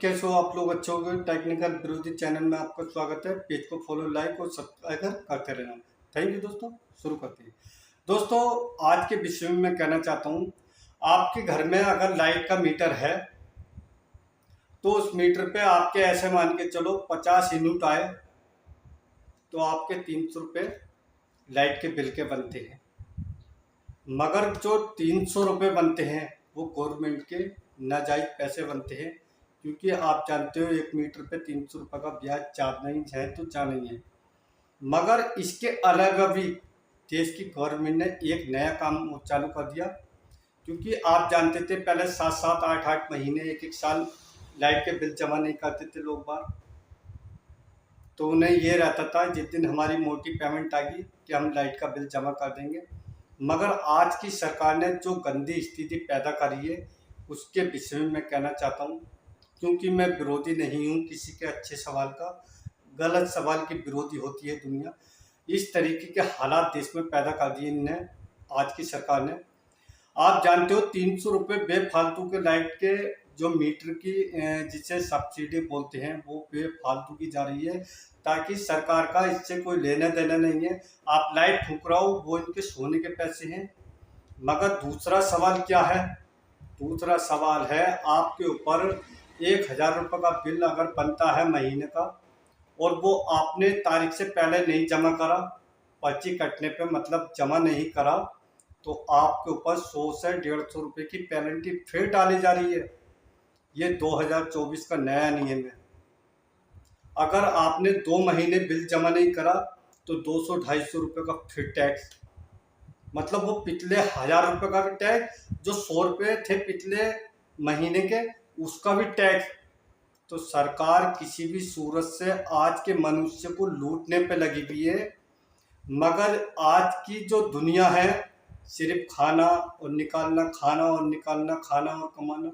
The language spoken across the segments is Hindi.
कैसे हो आप लोग? अच्छे हो गए। टेक्निकल विरोधी चैनल में आपका स्वागत है। पेज को फॉलो, लाइक और सब्सक्राइब करते रहना। थैंक यू दोस्तों। शुरू करते हैं दोस्तों। आज के विषय में मैं कहना चाहता हूँ, आपके घर में अगर लाइट का मीटर है तो उस मीटर पे आपके ऐसे मान के चलो 50 यूनिट आए तो आपके 300 रुपये लाइट के बिल के बनते हैं। मगर जो 300 रुपये बनते हैं वो गवर्नमेंट के नाजायज पैसे बनते हैं, क्योंकि आप जानते हो 1 मीटर पे 300 रुपये का ब्याज चार्ज नहीं है तो क्या नहीं है। मगर इसके अलावा भी देश की गवर्नमेंट ने एक नया काम चालू कर दिया, क्योंकि आप जानते थे पहले 7-7, 8-8 महीने, 1-1 साल लाइट के बिल जमा नहीं करते थे लोग बार। तो उन्हें ये रहता था जिस दिन हमारी मोटी पेमेंट आ गई कि हम लाइट का बिल जमा कर देंगे। मगर आज की सरकार ने जो गंदी स्थिति पैदा करी है उसके विषय में मैं कहना चाहता हूँ, क्योंकि मैं विरोधी नहीं हूँ किसी के अच्छे सवाल का। गलत सवाल की विरोधी होती है दुनिया। इस तरीके के हालात देश में पैदा कर दिए इन्हें आज की सरकार ने। आप जानते हो 300 रुपये बेफालतू के लाइट के जो मीटर की जिसे सब्सिडी बोलते हैं वो बेफालतू की जा रही है, ताकि सरकार का इससे कोई लेना देना नहीं है। आप लाइट फूंक रहा हो वो इनके सोने के पैसे हैं। मगर दूसरा सवाल क्या है? दूसरा सवाल है आपके ऊपर 1000 रुपये का बिल अगर बनता है महीने का और वो आपने तारीख से पहले नहीं जमा करा, पर्ची कटने पे मतलब जमा नहीं करा, तो आपके ऊपर 100 से 150 रुपये की पेनल्टी फिर डाली जा रही है। ये 2024 का नया नियम है। अगर आपने 2 महीने बिल जमा नहीं करा तो 200-250 रुपये का फिर टैक्स, मतलब वो पिछले 1000 रुपये का भी टैक्स, जो 100 रुपये थे पिछले महीने के उसका भी टैक्स। तो सरकार किसी भी सूरत से आज के मनुष्य को लूटने पे लगी हुई है। मगर आज की जो दुनिया है सिर्फ खाना और निकालना, खाना और निकालना, खाना और कमाना,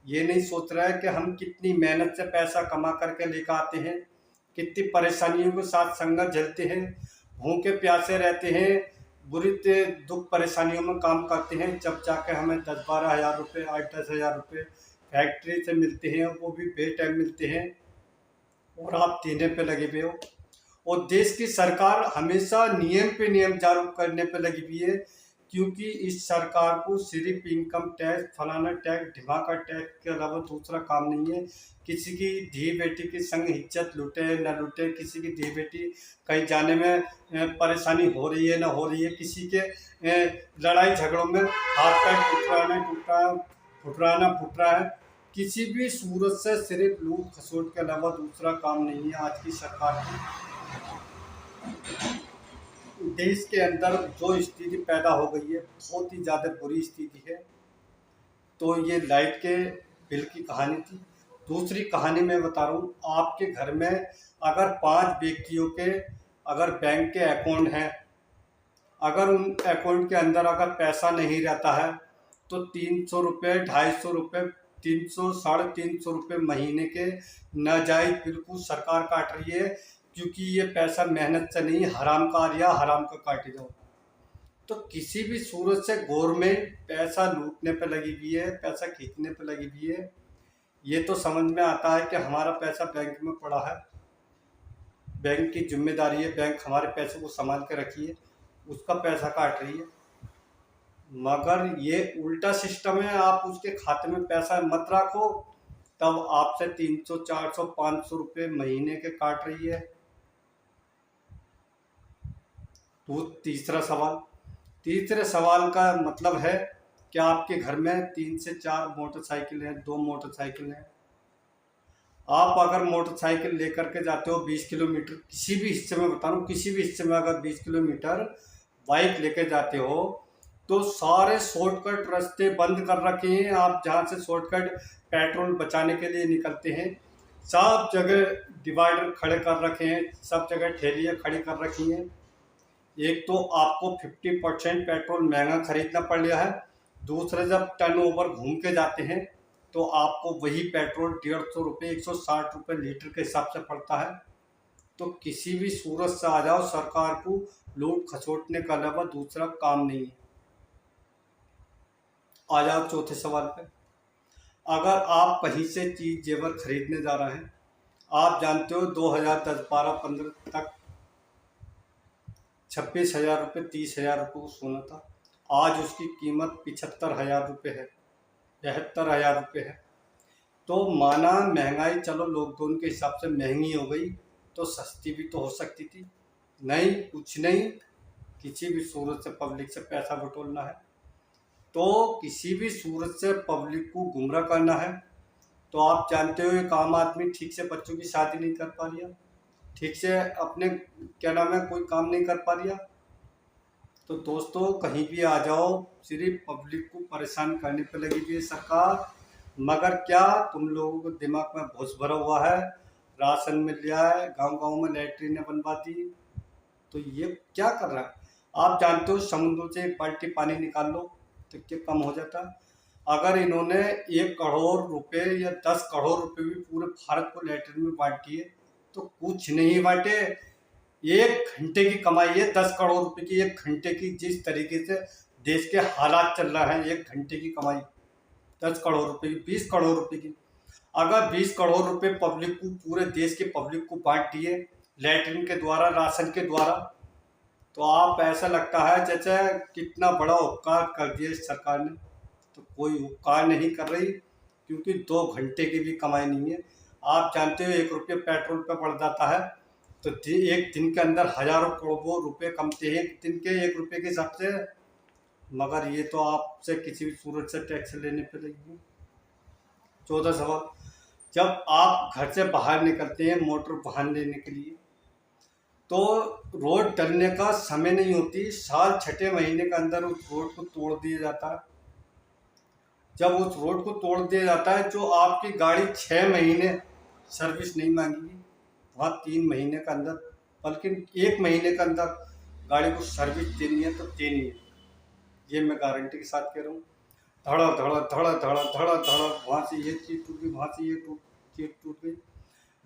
ये नहीं सोच रहा है कि हम कितनी मेहनत से पैसा कमा करके लेकर आते हैं, कितनी परेशानियों के साथ संघर्ष झेलते हैं, भूखे प्यासे रहते हैं, बुरी दुख परेशानियों में काम करते हैं, जब जाके हमें 10-12 हज़ार रुपये, 8-10 हज़ार रुपये फैक्ट्री से मिलते हैं, वो भी बेटाइम मिलते हैं और आप देने पे लगे हुए हो। और देश की सरकार हमेशा नियम पे नियम जारी करने पे लगी हुई है, क्योंकि इस सरकार को सिर्फ इनकम टैक्स, फलाना टैक्स, ढिमाका टैक्स के अलावा दूसरा काम नहीं है। किसी की धी बेटी की संग इज्जत लूटे न लूटे, किसी की धी बेटी कहीं जाने में परेशानी हो रही है न हो रही है, किसी के लड़ाई झगड़ों में हाथ पैर फुट रहा है, किसी भी सूरत से सिर्फ लूट खसोट के अलावा दूसरा काम नहीं है आज की सरकार की। देश के अंदर जो स्थिति पैदा हो गई है बहुत ही ज़्यादा बुरी स्थिति है। तो ये लाइट के बिल की कहानी थी। दूसरी कहानी मैं बता रहा हूँ, आपके घर में अगर 5 व्यक्तियों के अगर बैंक के अकाउंट हैं, अगर उन अकाउंट के अंदर अगर पैसा नहीं रहता है तो 300 रुपये, 250 रुपये, 300, 350 रुपये महीने के नाजायज बिल्कुल सरकार काट रही है, क्योंकि ये पैसा मेहनत से नहीं, हराम का आ रहा, हराम का काटे जाओ। तो किसी भी सूरत से गवर्नमेंट पैसा लूटने पे लगी हुई है, पैसा खींचने पे लगी हुई है। ये तो समझ में आता है कि हमारा पैसा बैंक में पड़ा है, बैंक की जिम्मेदारी है, बैंक हमारे पैसे को संभाल के रखी है, उसका पैसा काट रही है। मगर ये उल्टा सिस्टम है, आप उसके खाते में पैसा मत रखो, तब आपसे 300, 400, 500 रुपये महीने के काट रही है। तो तीसरे सवाल का मतलब है कि आपके घर में 3 से 4 मोटरसाइकिल हैं, 2 मोटरसाइकिल हैं। आप अगर मोटरसाइकिल लेकर के जाते हो 20 किलोमीटर, किसी भी हिस्से में बता रहा हूँ, किसी भी हिस्से में अगर 20 किलोमीटर बाइक लेके जाते हो तो सारे शॉर्टकट रास्ते बंद कर रखे हैं। आप जहाँ से शॉर्टकट पेट्रोल बचाने के लिए निकलते हैं, सब जगह डिवाइडर खड़े कर रखे हैं, सब जगह ठेलियाँ खड़ी कर रखी हैं। एक तो आपको 50% पेट्रोल महंगा खरीदना पड़ रहा है, दूसरे जब टर्न ओवर घूम के जाते हैं तो आपको वही पेट्रोल 150 रुपये, 160 रुपये लीटर के हिसाब से पड़ता है। तो किसी भी सूरत से आ जाओ, सरकार को लूट खसोटने के अलावा दूसरा काम नहीं है। आ जाओ चौथे सवाल पे। अगर आप कहीं से चीज़ जेवर खरीदने जा रहे हैं, आप जानते हो 2010, 12, 15 तक 26,000 रुपये, 30,000 रुपये को सोना था। आज उसकी कीमत 75,000 रुपये है, 73,000 रुपये है। तो माना महंगाई चलो लॉकडाउन के हिसाब से महंगी हो गई, तो सस्ती भी तो हो सकती थी। नहीं, कुछ नहीं, किसी भी सूरत से पब्लिक से पैसा बटोरना है, तो किसी भी सूरत से पब्लिक को गुमराह करना है। तो आप जानते हो एक आम आदमी ठीक से बच्चों की शादी नहीं कर पा रही है, ठीक से अपने क्या नाम है कोई काम नहीं कर पा रही है। तो दोस्तों कहीं भी आ जाओ, सिर्फ पब्लिक को परेशान करने पे लगी हुई है सरकार। मगर क्या तुम लोगों को दिमाग में भूस भरा हुआ है? राशन मिल रहा है, गांव गांव में लैट्रीन बनवा दी, तो ये क्या कर रहा है? आप जानते हो समुद्र से एक बाल्टी पानी निकाल लो तो क्या कम हो जाता? अगर इन्होंने 1 करोड़ रुपए या 10 करोड़ रुपए भी पूरे भारत को लैट्रिन में बांट दिए तो कुछ नहीं बांटे। 1 घंटे की कमाई है 10 करोड़ रुपए की, 1 घंटे की। जिस तरीके से देश के हालात चल रहे हैं, 1 घंटे की कमाई 10 करोड़ रुपए की, 20 करोड़ रुपए की। अगर 20 करोड़ रुपए पब्लिक को, पूरे देश के पब्लिक को बांट दिए लैट्रिन के द्वारा, राशन के द्वारा, तो आप ऐसा लगता है जैसे कितना बड़ा उपकार कर दिया इस सरकार ने। तो कोई उपकार नहीं कर रही, क्योंकि 2 घंटे की भी कमाई नहीं है। आप जानते हो 1 रुपये पेट्रोल पे पड़ जाता है, तो एक दिन के अंदर हजारों करोड़ों रुपए कमते हैं दिन के 1 रुपये के हिसाब से। मगर ये तो आपसे किसी भी सूरत से टैक्स लेने पे लगी। 14 सवाल, जब आप घर से बाहर निकलते हैं मोटर वाहन लेने के लिए, तो रोड डलने का समय नहीं होती, साल छठे महीने के अंदर उस रोड को तोड़ दिया जाता है। जब उस रोड को तोड़ दिया जाता है, जो आपकी गाड़ी 6 महीने सर्विस नहीं मांगेगी, वहाँ 3 महीने के अंदर, बल्कि 1 महीने के अंदर गाड़ी को सर्विस देनी है तो देनी है। ये मैं गारंटी के साथ कह रहा हूँ। धड़ा धड़ा धड़ा धड़ा धड़ा धड़ा, वहाँ से ये चीज़ टूट गई, वहाँ से ये चीज़ टूट गई।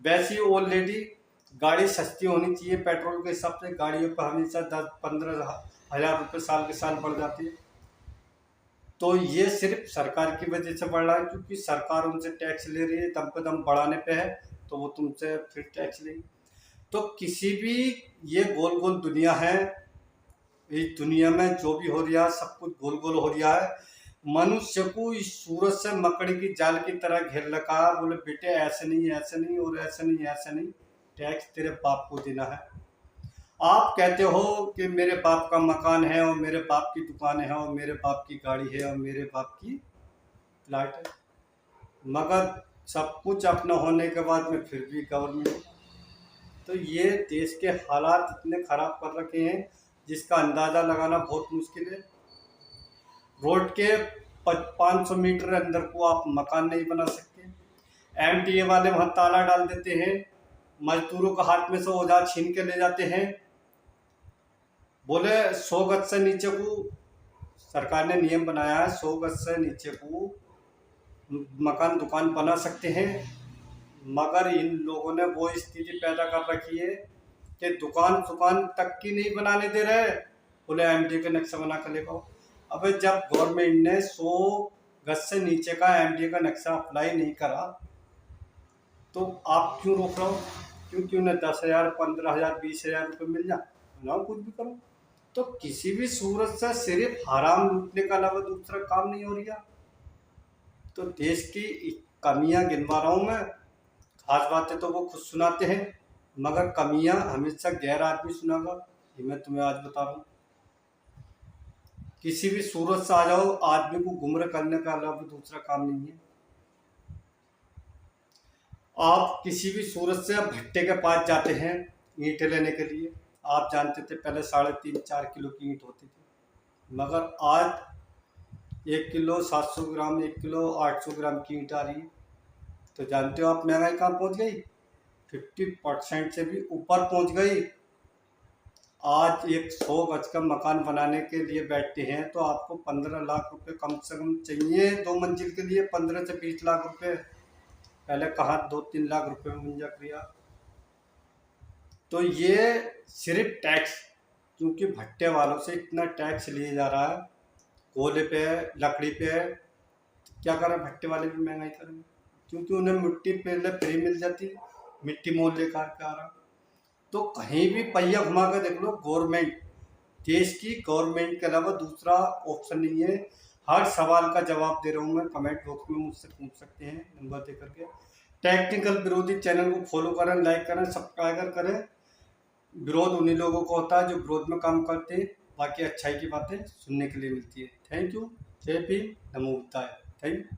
वैसी ऑलरेडी गाड़ी सस्ती होनी चाहिए पेट्रोल के हिसाब से, गाड़ियों पर हमेशा 10-15 हज़ार रुपये साल के साल बढ़ जाती है। तो ये सिर्फ सरकार की वजह से बढ़ रहा है, क्योंकि सरकार उनसे टैक्स ले रही है, दम पे दम बढ़ाने पे है, तो वो तुमसे फिर टैक्स लेगी। तो किसी भी, ये गोल गोल दुनिया है, इस दुनिया में जो भी हो रहा है सब कुछ गोल गोल हो रहा है। मनुष्य को इस सूरत से मकड़ी की जाल की तरह घेर रखा है। बोले बेटे ऐसे नहीं, ऐसे नहीं, और ऐसे नहीं, ऐसे नहीं, टैक्स तेरे बाप को देना है। आप कहते हो कि मेरे बाप का मकान है, और मेरे बाप की दुकान है, और मेरे बाप की गाड़ी है, और मेरे बाप की फ्लैट है, मगर सब कुछ अपना होने के बाद में फिर भी गवर्नमेंट। तो ये देश के हालात इतने ख़राब कर रखे हैं जिसका अंदाज़ा लगाना बहुत मुश्किल है। रोड के 500 मीटर अंदर को आप मकान नहीं बना सकते। एमटीए वाले वहाँ ताला डाल देते हैं, मजदूरों का हाथ में से औजार छीन के ले जाते हैं। बोले 100 गज से नीचे को, सरकार ने नियम बनाया है 100 गज से नीचे को मकान दुकान बना सकते हैं, मगर इन लोगों ने वो स्थिति पैदा कर रखी है कि दुकान तक की नहीं बनाने दे रहे। बोले एमटीए का नक्शा बना कर लेकर। अबे जब गवर्नमेंट ने 100 गज से नीचे का एमटीए का नक्शा अप्लाई नहीं करा, तो आप क्यों रोक रहे हो? क्योंकि उन्हें 10,000, 15,000, 20,000 रुपये मिल जाए ना, कुछ भी करो। तो किसी भी सूरत से सिर्फ हराम लूटने का अलावा दूसरा काम नहीं हो रहा। तो देश की कमियां गिनवा रहा हूँ मैं, खास बातें तो वो खुद सुनाते हैं, मगर कमियां हमेशा गैर आदमी सुनागा, ये मैं तुम्हें आज बता रहा हूँ। किसी भी सूरत से आ जाओ, आदमी को गुमराह करने का अलावा दूसरा काम नहीं है। आप किसी भी सूरत से भट्टे के पास जाते हैं ईंटें लेने के लिए, आप जानते थे पहले 3.5-4 किलो की ईंट होती थी, मगर आज 1 किलो 700 ग्राम, 1 किलो 800 ग्राम की ईंट आ रही है। तो जानते हो आप महंगाई कहाँ पहुँच गई? 50% से भी ऊपर पहुँच गई। आज एक 100 गज का मकान बनाने के लिए बैठते हैं तो आपको 15 लाख रुपए कम से कम चाहिए। 2 मंजिल के लिए 15 से 20 लाख रुपए, पहले कहाँ 2-3 लाख रुपए में बन जा क्रिया। तो ये सिर्फ टैक्स, क्योंकि भट्टे वालों से इतना टैक्स लिया जा रहा है, कोयले पे, लकड़ी पे, क्या करें, भट्टे वाले भी महंगाई करेंगे, क्योंकि उन्हें मिट्टी पहले फ्री मिल जाती है, मिट्टी मोल लेकर के आ रहा। तो कहीं भी पहिया घुमा कर देख लो, गवर्नमेंट, देश की गवर्नमेंट के अलावा दूसरा ऑप्शन नहीं है। हर सवाल का जवाब दे रहा हूँ मैं, कमेंट बॉक्स में मुझसे पूछ सकते हैं नंबर दे करके। टेक्निकल विरोधी चैनल को फॉलो करें, लाइक करें, सब्सक्राइब करें। विरोध उन्हीं लोगों को होता है जो विरोध में काम करते हैं, बाकी अच्छाई की बातें सुनने के लिए मिलती है। Thank you. जय भीम, नमो बुद्धाय। Thank you.